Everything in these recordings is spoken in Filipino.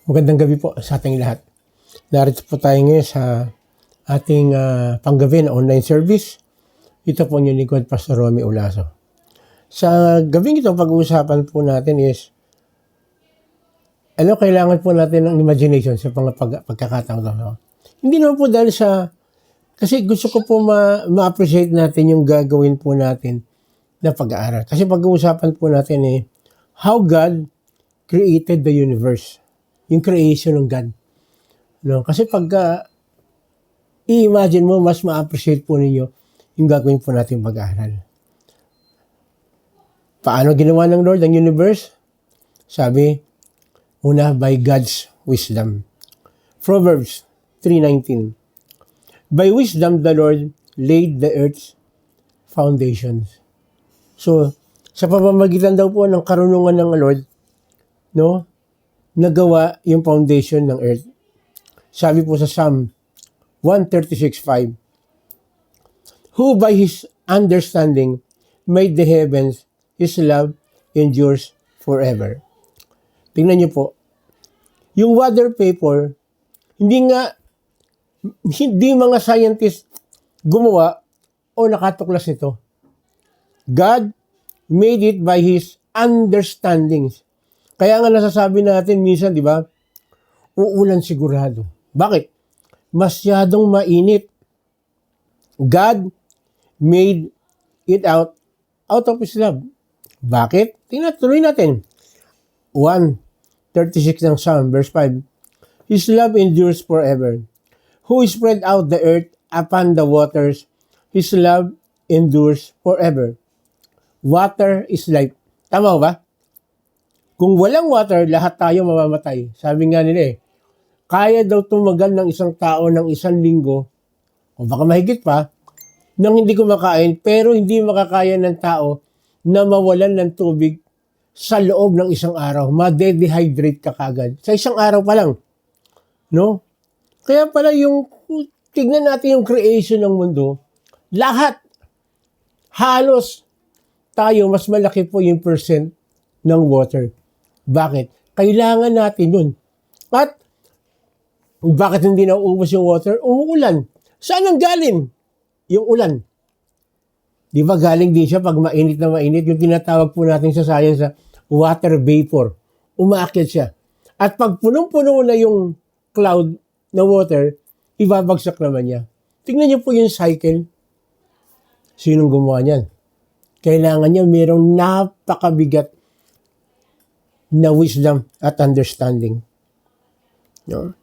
Magandang gabi po sa ating lahat. Narito po tayo ngayon sa ating panggabi na online service. Ito po yung lingkod, Pastor Romy Ulaso. Sa gabing ito, pag-uusapan po natin is kailangan po natin ng imagination sa pagkakataon ito. Hindi naman po dahil kasi gusto ko po ma-appreciate natin yung gagawin po natin na pag-aaral. Kasi pag-uusapan po natin how God created the universe. Yung creation ng God. No? Kasi pag i-imagine mo, mas ma-appreciate po ninyo yung gagawin po natin pag-aaral. Paano ginawa ng Lord ang universe? Sabi, una, by God's wisdom. Proverbs 3:19. By wisdom, the Lord laid the earth's foundations. So, sa pamamagitan daw po ng karunungan ng Lord, no, nagawa yung foundation ng earth. Sabi po sa Psalm 136:5, who by His understanding made the heavens, His love endures forever. Tingnan niyo po, yung water vapor, hindi mga scientists gumawa o nakatuklas nito. God made it by His understandings. Kaya nga nasasabi natin minsan, di ba, uulan sigurado. Bakit? Masyadong mainit. God made it out of His love. Bakit? Tuloy natin. 1:36 ng Psalm, verse 5. His love endures forever. Who spread out the earth upon the waters, His love endures forever. Water is life. Tama ba? Kung walang water, lahat tayo mamamatay. Sabi nga nila kaya daw tumagal ng isang tao ng 1 linggo, o baka mahigit pa, nang hindi kumakain, pero hindi makakaya ng tao na mawalan ng tubig sa loob ng 1 araw. Ma-dehydrate ka kagad. Sa 1 araw pa lang. No? Kaya pala tignan natin yung creation ng mundo, lahat, halos tayo, mas malaki po yung percent ng water. Bakit? Kailangan natin yun. At bakit hindi nauubos yung water? Umuulan. Saan ang galing? Yung ulan. Di ba galing din siya pag mainit na mainit? Yung tinatawag po natin sa science sa water vapor. Umaakyat siya. At pag punong-puno na yung cloud na water, ibabagsak naman niya. Tingnan niyo po yung cycle. Sinong gumawa niyan? Kailangan niya mayroong napakabigat na wisdom at understanding. No?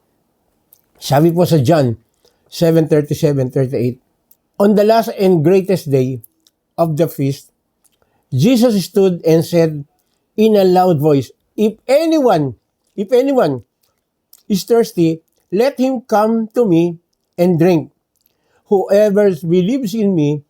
Sabi po sa John 7:37-38, on the last and greatest day of the feast, Jesus stood and said in a loud voice, if anyone is thirsty, let him come to me and drink. Whoever believes in me,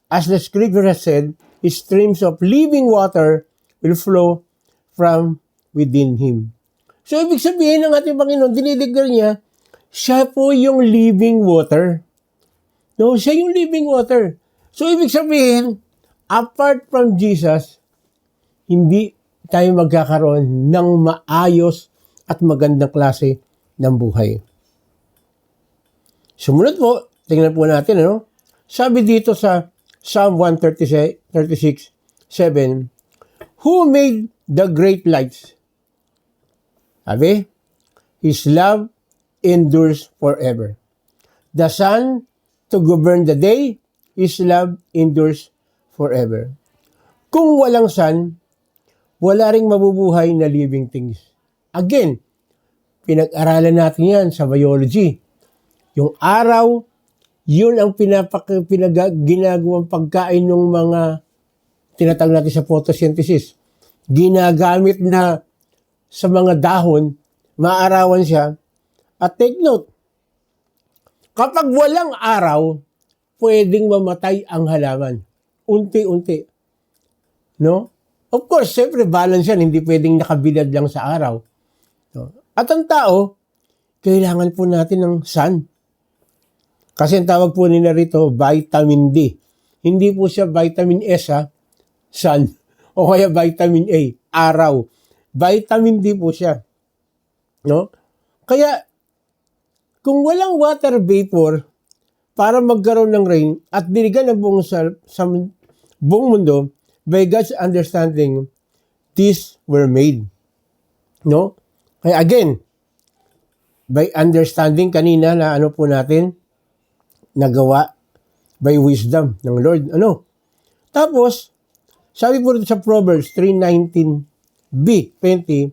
as the scripture has said, streams of living water will flow from within him. So, ibig sabihin ng ating Panginoon, dinideclare niya, siya po yung living water. No, siya yung living water. So, ibig sabihin, apart from Jesus, hindi tayo magkakaroon ng maayos at magandang klase ng buhay. Sumunod po, tingnan po natin, sabi dito sa Psalm 136:7, who made the great lights? Sabi, His love endures forever. The sun to govern the day, His love endures forever. Kung walang sun, wala ring mabubuhay na living things. Again, pinag-aralan natin yan sa biology. Yung araw, yun ang ginagawang pagkain ng mga tinatawag natin sa photosynthesis. Ginagamit na sa mga dahon, maarawan siya. At take note, kapag walang araw, pwedeng mamatay ang halaman. Unti-unti. No? Of course, siyempre balance yan. Hindi pwedeng nakabilad lang sa araw. No? At ang tao, kailangan po natin ng sun. Kasi ang tawag po nila rito, vitamin D. Hindi po siya vitamin S, sun. O kaya vitamin A, araw. Vitamin D po siya. No? Kaya, kung walang water vapor para magkaroon ng rain at diligan ng buong sa buong mundo, by God's understanding, these were made. No? Kaya again, by understanding kanina na ano po natin, nagawa by wisdom ng Lord. Ano? Tapos, sabi po sa Proverbs 3:19b, 20,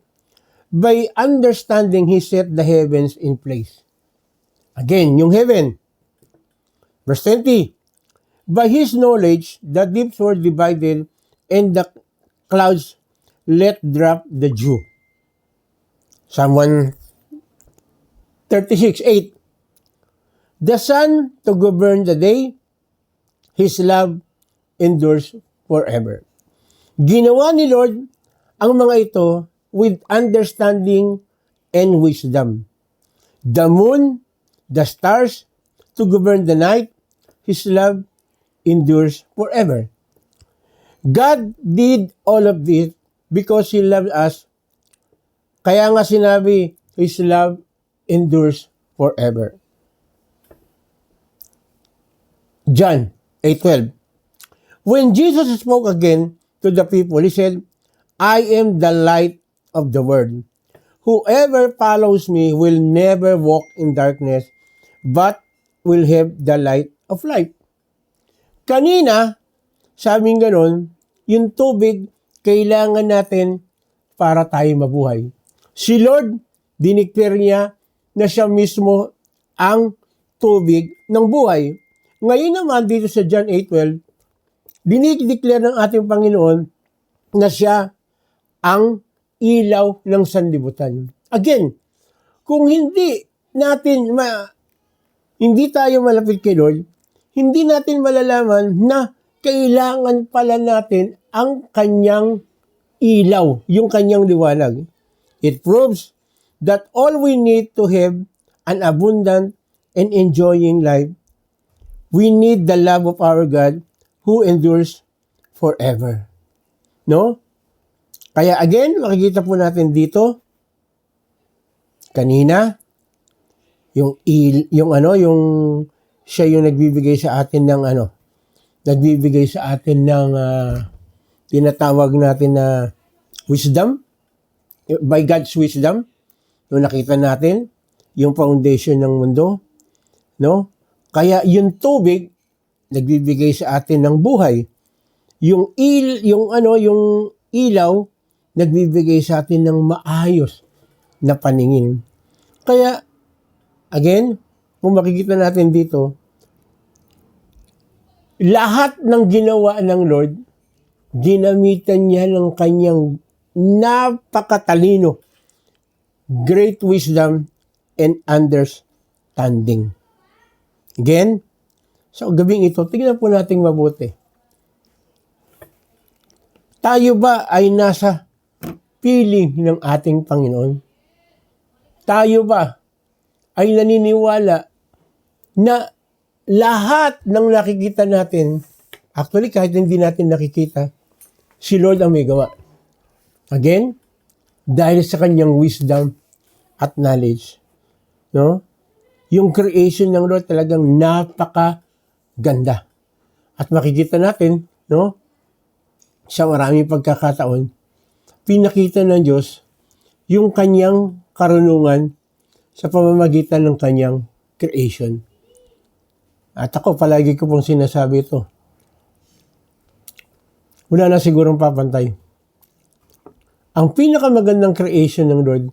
by understanding, He set the heavens in place. Again, yung heaven. Verse 20, by His knowledge, the deeps were divided and the clouds let drop the dew. Psalm 136:8, the sun to govern the day, His love endures forever. Ginawa ni Lord ang mga ito with understanding and wisdom. The moon, the stars, to govern the night, His love endures forever. God did all of this because He loved us. Kaya nga sinabi, His love endures forever. John 8:12. When Jesus spoke again to the people, He said, I am the light of the world. Whoever follows me will never walk in darkness, but will have the light of life. Kanina, sabing ganon, yung tubig, kailangan natin para tayo mabuhay. Si Lord, dinikler niya na siya mismo ang tubig ng buhay. Ngayon naman, dito sa John 8:12, dinikler ng ating Panginoon na siya ang ilaw ng sanlibutan. Again, kung hindi tayo malapit kay Lord, hindi natin malalaman na kailangan pala natin ang kanyang ilaw, yung kanyang liwanag. It proves that all we need to have an abundant and enjoying life, we need the love of our God who endures forever. No? Kaya again, makikita po natin dito, kanina, yung siya yung nagbibigay sa atin ng tinatawag natin na wisdom, by God's wisdom. Nung nakita natin yung foundation ng mundo, no? Kaya yung tubig nagbibigay sa atin ng buhay. Yung ilaw nagbibigay sa atin ng maayos na paningin. Kaya again, kung makikita natin dito, lahat ng ginawa ng Lord, ginamitan niya ng kanyang napakatalino, great wisdom, and understanding. Again, sa gabing ito, tingnan po natin mabuti. Tayo ba ay nasa piling ng ating Panginoon? Tayo ba ay naniniwala na lahat ng nakikita natin, actually kahit hindi natin nakikita, si Lord ang may gawa. Again, dahil sa kanyang wisdom at knowledge. No? Yung creation ng Lord talagang napakaganda. At makikita natin, no? Sa maraming pagkakataon, pinakita ng Diyos yung kanyang karunungan sa pamamagitan ng kanyang creation. At ako, palagi ko pong sinasabi ito. Wala na sigurong papantay. Ang pinakamagandang creation ng Lord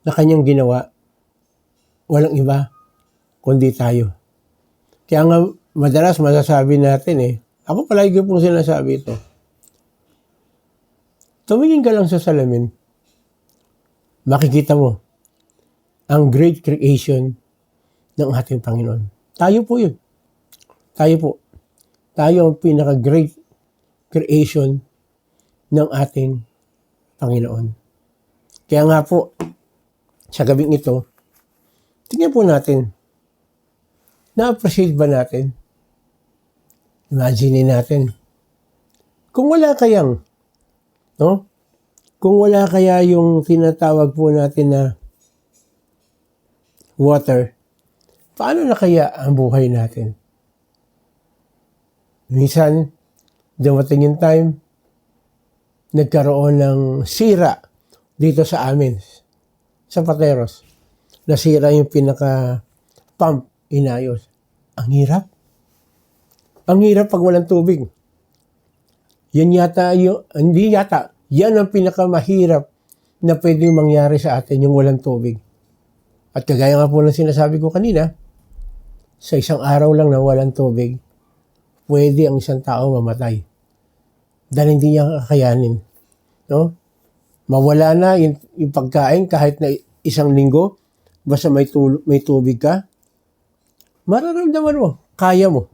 na kanyang ginawa, walang iba, kundi tayo. Kaya nga, madalas masasabi natin ako palagi ko pong sinasabi ito. Tumingin ka lang sa salamin, makikita mo ang great creation ng ating Panginoon. Tayo po yun. Tayo po. Tayo ang pinaka-great creation ng ating Panginoon. Kaya nga po, sa gabing ito, tingnan po natin, na-appreciate ba natin? Imagine natin, kung wala kayang, no? Kung wala kaya yung tinatawag po natin na water, paano na kaya ang buhay natin? Minsan, dumating yung time, nagkaroon ng sira dito sa amin, sa Pateros. Nasira yung pinaka-pump, inayos. Ang hirap. Ang hirap pag walang tubig. Yan yata, hindi yata, yan ang pinakamahirap na pwedeng mangyari sa atin, yung walang tubig. At kagaya nga po ng sinasabi ko kanina, sa isang araw lang na walang tubig, pwede ang isang tao mamatay. Dahil hindi niya kakayanin. No? Mawala na yung pagkain kahit na isang linggo, basta may tubig ka, mararamdaman mo, kaya mo,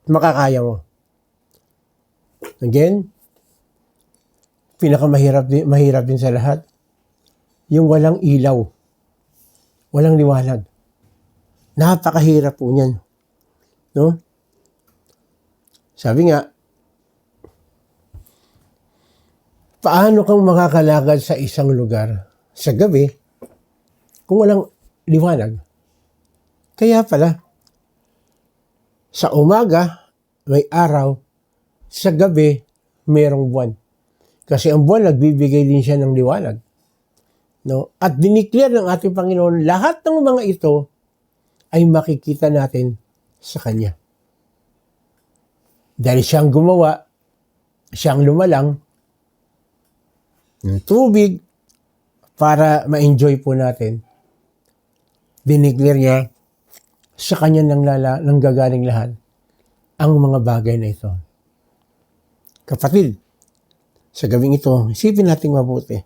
makakaya mo. Again, mahirap din sa lahat, yung walang ilaw, walang liwanag. Napakahirap po niyan. No? Sabi nga, paano kang makakalakad sa isang lugar sa gabi kung walang liwanag? Kaya pala, sa umaga may araw, sa gabi mayroong buwan. Kasi ang buwan nagbibigay din siya ng liwanag. No? At diniklear ng ating Panginoon, lahat ng mga ito ay makikita natin sa Kanya. Dahil siyang gumawa, siyang lumalang ng tubig para ma-enjoy po natin. Diniklear niya sa Kanya nang gagaling lahat ang mga bagay na ito. Kapatid, sa gabing ito, isipin natin mabuti.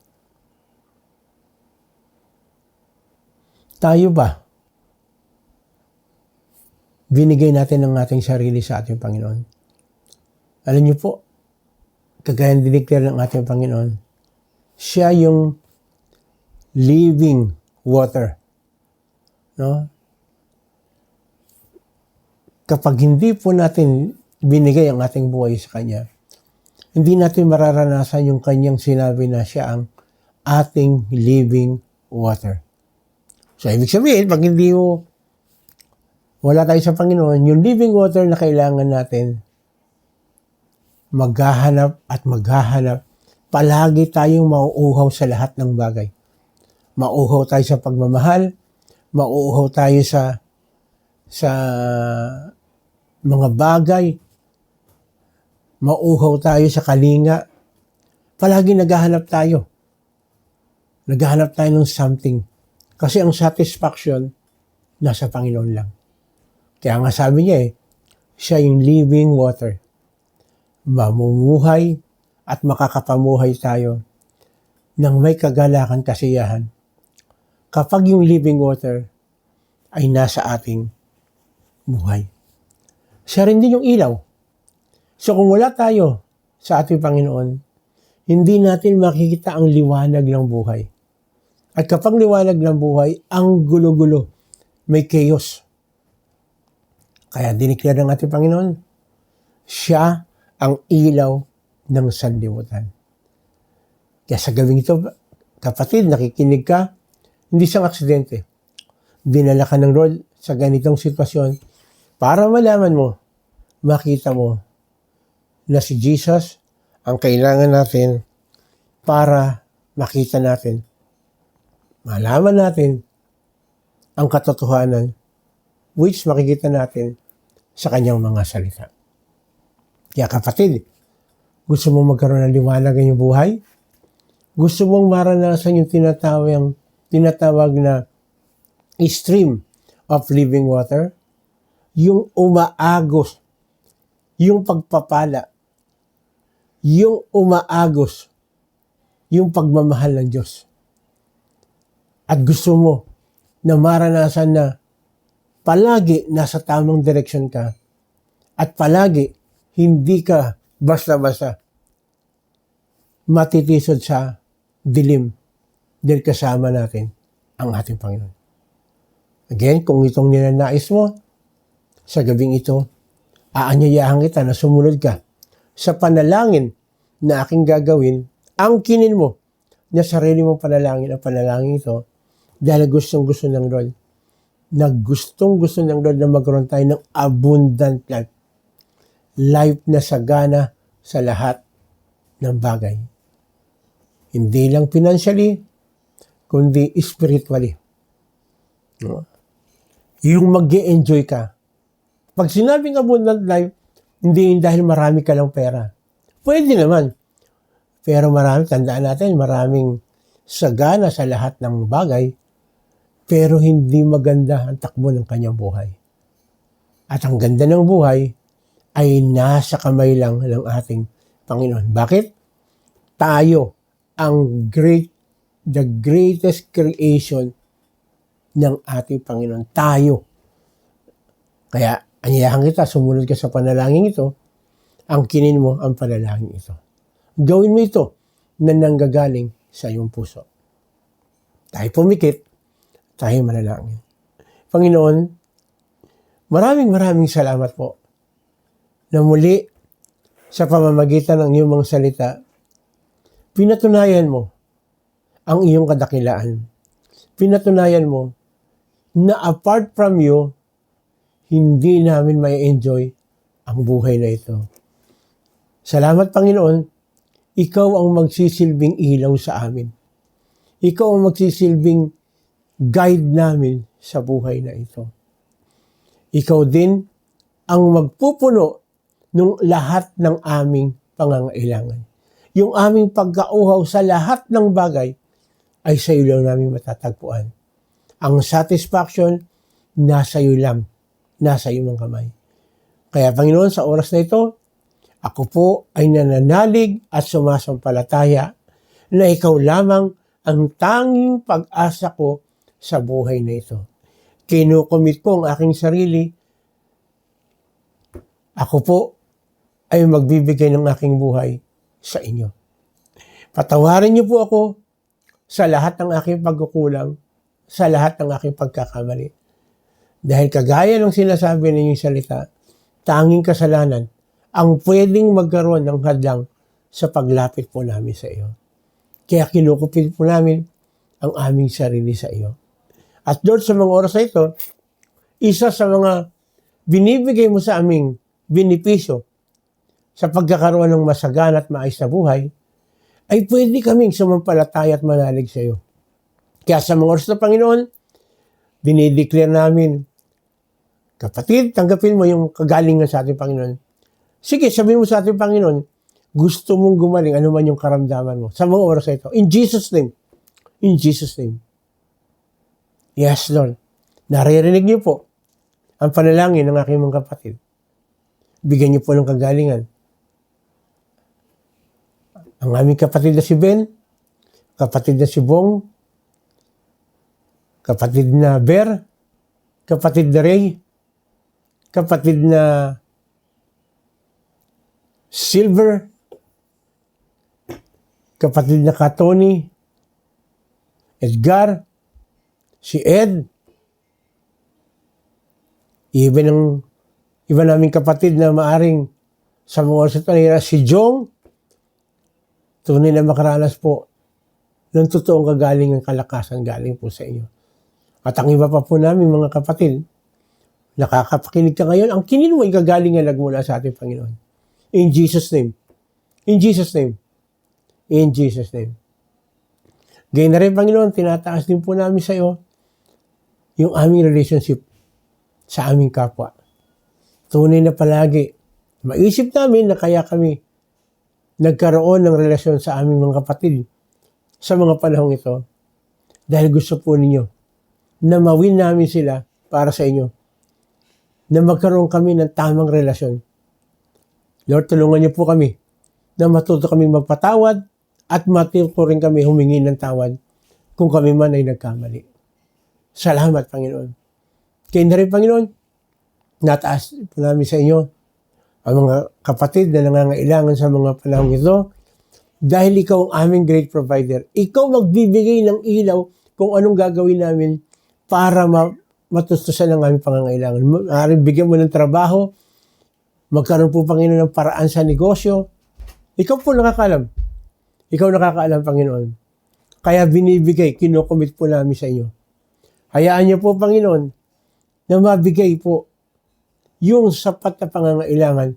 Tayo ba binigay natin ang ating sarili sa ating Panginoon? Alam niyo po, kagaya ng diniklear ng ating Panginoon, siya yung living water. No? Kapag hindi po natin binigay ang ating buhay sa Kanya, hindi natin mararanasan yung Kanyang sinabi na siya ang ating living water. So, ibig sabihin, pag hindi wala tayo sa Panginoon, yung living water na kailangan natin, maghahanap at maghahanap. Palagi tayong mauuhaw sa lahat ng bagay. Mauuhaw tayo sa pagmamahal, mauuhaw tayo sa mga bagay, mauuhaw tayo sa kalinga. Palagi naghahanap tayo. Naghahanap tayo ng something. Kasi ang satisfaction, nasa Panginoon lang. Kaya nga sabi niya siya yung living water. Mamumuhay at makakapamuhay tayo ng may kagalakan, kasiyahan kapag yung living water ay nasa ating buhay. Siya rin din yung ilaw. So kung wala tayo sa ating Panginoon, hindi natin makikita ang liwanag ng buhay. At kapag liwanag ng buhay, ang gulo-gulo, may chaos. Kaya diniklear ng ating Panginoon, siya ang ilaw ng sanlibutan. Kaya sa gawing ito, kapatid, nakikinig ka, hindi siyang aksidente. Dinala ka ng Lord sa ganitong sitwasyon para malaman mo, makita mo na si Jesus ang kailangan natin para makita natin, malaman natin ang katotohanan which makikita natin sa kanyang mga salita. Kaya kapatid, gusto mong magkaroon ng liwanag ng iyong buhay? Gusto mong maranasan yung tinatawag na stream of living water? Yung umaagos, yung pagpapala, yung umaagos, yung pagmamahal ng Diyos. At gusto mo na maranasan na palagi nasa tamang direksyon ka at palagi hindi ka basta-basta matitisod sa dilim dahil kasama natin ang ating Panginoon. Again, kung itong ninanais mo, sa gabing ito, aanyayahan kita na sumunod ka sa panalangin na aking gagawin, angkinin mo na sarili mong panalangin ang panalangin ito dahil gustong-gusto ng Lord na gustong-gusto ng Lord na magkaroon tayo ng abundant life. Life na sagana sa lahat ng bagay. Hindi lang financially, kundi spiritually. Yung mag-e-enjoy ka. Pag sinabing abundant life, hindi dahil marami ka lang pera. Pwede naman. Pero marami, tandaan natin, maraming sagana sa lahat ng bagay, pero hindi maganda ang takbo ng kanyang buhay. At ang ganda ng buhay ay nasa kamay lang ng ating Panginoon. Bakit? Tayo ang the greatest creation ng ating Panginoon. Tayo. Kaya, anyayahan kita, sumunod ka sa panalangin ito, angkinin mo ang panalangin ito. Gawin mo ito na nanggagaling sa iyong puso. Tayo pumikit, tayo manalangin. Panginoon, maraming salamat po na muli sa pamamagitan ng iyong mga salita, pinatunayan mo ang iyong kadakilaan. Pinatunayan mo na apart from you, hindi namin may enjoy ang buhay na ito. Salamat, Panginoon, ikaw ang magsisilbing ilaw sa amin. Ikaw ang magsisilbing guide namin sa buhay na ito. Ikaw din ang magpupuno ng lahat ng aming pangangailangan. Yung aming pagkauhaw sa lahat ng bagay ay sa iyo lang namin matatagpuan. Ang satisfaction, nasa iyo lang. Nasa iyong kamay. Kaya Panginoon, sa oras na ito, ako po ay nananalig at sumasampalataya na ikaw lamang ang tanging pag-asa ko sa buhay na ito. Kinukomit ko ang aking sarili. Ako po ay magbibigay ng aking buhay sa inyo. Patawarin niyo po ako sa lahat ng aking pagkukulang, sa lahat ng aking pagkakamali. Dahil kagaya ng sinasabi ninyong salita, tanging kasalanan ang pwedeng magkaroon ng hadlang sa paglapit po namin sa iyo. Kaya kinukupit po namin ang aming sarili sa iyo. At Lord, sa mga oras na ito, isa sa mga binibigay mo sa aming benepisyo sa pagkakaroon ng masagana at maayos na buhay, ay pwede kaming sumampalataya at manalig sa iyo. Kaya sa mga oras na Panginoon, dinideclare namin, kapatid, tanggapin mo yung kagalingan sa ating Panginoon. Sige, sabihin mo sa ating Panginoon, gusto mong gumaling, ano man yung karamdaman mo sa mga oras na ito. In Jesus' name. In Jesus' name. Yes, Lord. Naririnig niyo po ang panalangin ng aking mga kapatid. Bigyan niyo po ng kagalingan. Ang aming kapatid na si Ben, kapatid na si Bong, kapatid na Ber, kapatid na Ray, kapatid na Silver, kapatid na Katoni, Edgar, si Ed, even ang iba naming kapatid na maaring sa mga oras ito nila, si Jong, tunay na makaranas po ng totoong kagalingan, kalakasan galing po sa inyo. At ang iba pa po namin mga kapatid, nakakapakinig ka ngayon, ang kinin mo ay kagalingan nagmula sa ating Panginoon. In Jesus' name. In Jesus' name. In Jesus' name. Gayun na rin, Panginoon, tinataas din po namin sa iyo yung aming relationship sa aming kapwa. Tunay na palagi, maisip namin na kaya kami nagkaroon ng relasyon sa aming mga kapatid sa mga panahong ito dahil gusto po ninyo na mawin namin sila para sa inyo, na magkaroon kami ng tamang relasyon. Lord, tulungan niyo po kami na matuto kami magpatawad at matuto rin kami humingi ng tawad kung kami man ay nagkamali. Salamat, Panginoon. Kaya na rin, Panginoon, nataas po namin sa inyo ang mga kapatid na nangangailangan sa mga panahong ito dahil ikaw ang aming great provider. Ikaw magbibigay ng ilaw kung anong gagawin namin para matustusan ang aming pangangailangan. Maaaring bigyan mo ng trabaho, magkaroon po, Panginoon, ng paraan sa negosyo. Ikaw po nakakaalam. Ikaw nakakaalam, Panginoon. Kaya binibigay, kinukomit po namin sa inyo. Hayaan niyo po, Panginoon, na mabigay po yung sapat na pangangailangan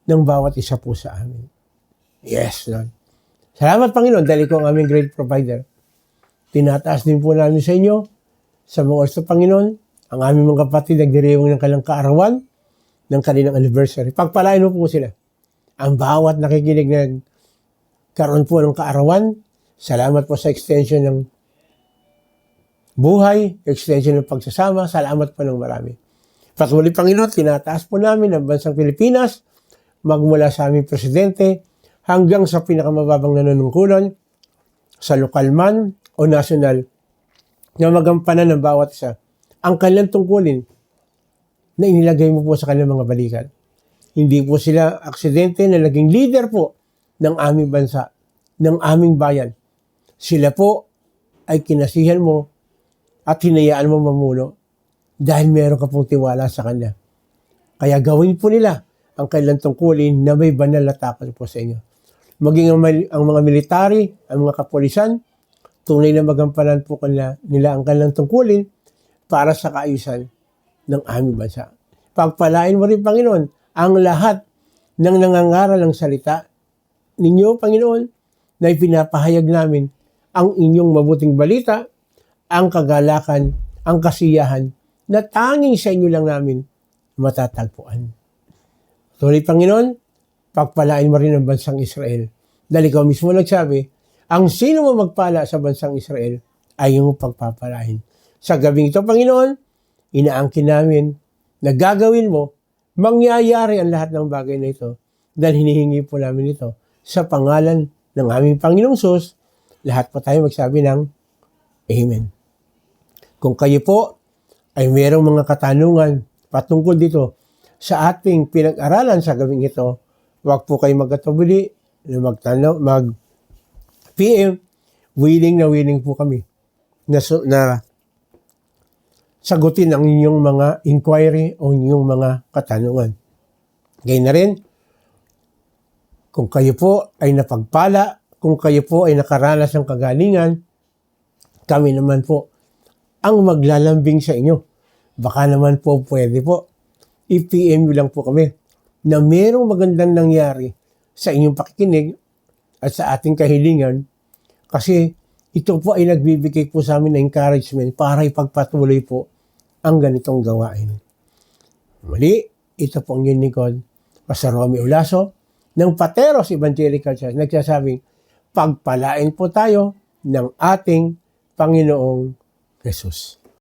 ng bawat isa po sa amin. Yes, Lord. Salamat, Panginoon, dahil ikaw ang aming great provider. Tinataas din po namin sa inyo, sa mga oras sa Panginoon, ang aming mga kapatid nagdiriwang ng kanilang kaarawan, ng kanilang anniversary. Pagpalain mo po sila. Ang bawat nakikinig na karoon po ng kaarawan, salamat po sa extension ng buhay, extension ng pagsasama, salamat po ng marami. Patuloy, Panginoon, tinataas po namin ang bansang Pilipinas, magmula sa aming presidente, hanggang sa pinakamababang nanunungkulan, sa lokal man o nasyonal, na magampanan ng bawat isa ang kanilang tungkulin na inilagay mo po sa kanilang mga balikan. Hindi po sila aksidente na naging leader po ng aming bansa, ng aming bayan. Sila po ay kinasihan mo at hinayaan mo mamuno dahil meron ka pong tiwala sa kanya. Kaya gawin po nila ang kanilang tungkulin na may banal na takot po sa inyo. Maging ang mga military, ang mga kapulisan, tunay na magampanan po nila ang kanilang tungkulin para sa kaayusan ng aming bansa. Pagpalain mo rin, Panginoon, ang lahat ng nangangaral ng salita ninyo, Panginoon, na ipinapahayag namin ang inyong mabuting balita, ang kagalakan, ang kasiyahan, na tanging sa inyo lang namin matatagpuan. Tuloy, Panginoon, pagpalain mo rin ang bansang Israel. Dahil ikaw mismo nagsabi, ang sino mo magpala sa bansang Israel ay yung pagpapalain. Sa gabing ito, Panginoon, inaangkin namin na gagawin mo, mangyayari ang lahat ng bagay na ito dahil hinihingi po namin ito sa pangalan ng aming Panginoong Sus. Lahat po tayo magsabi ng Amen. Kung kayo po ay mayroong mga katanungan patungkol dito sa ating pinag-aralan sa gabing ito, huwag po kayo magkatubili na mag-PM. Willing po kami na sagutin ang inyong mga inquiry o inyong mga katanungan. Gayun na rin, kung kayo po ay napagpala, kung kayo po ay nakaranas ng kagalingan, kami naman po ang maglalambing sa inyo. Baka naman po pwede po, i-PM nyo lang po kami na merong magandang nangyari sa inyong pakikinig at sa ating kahilingan, kasi ito po ay nagbibigay po sa amin ng encouragement para ipagpatuloy po ang ganitong gawain. Muli, ito po ang inyong lingkod, Pastor Romy Ulaso, ng Pateros Evangelical Church, nagsasabing, pagpalain po tayo ng ating Panginoong Jesus.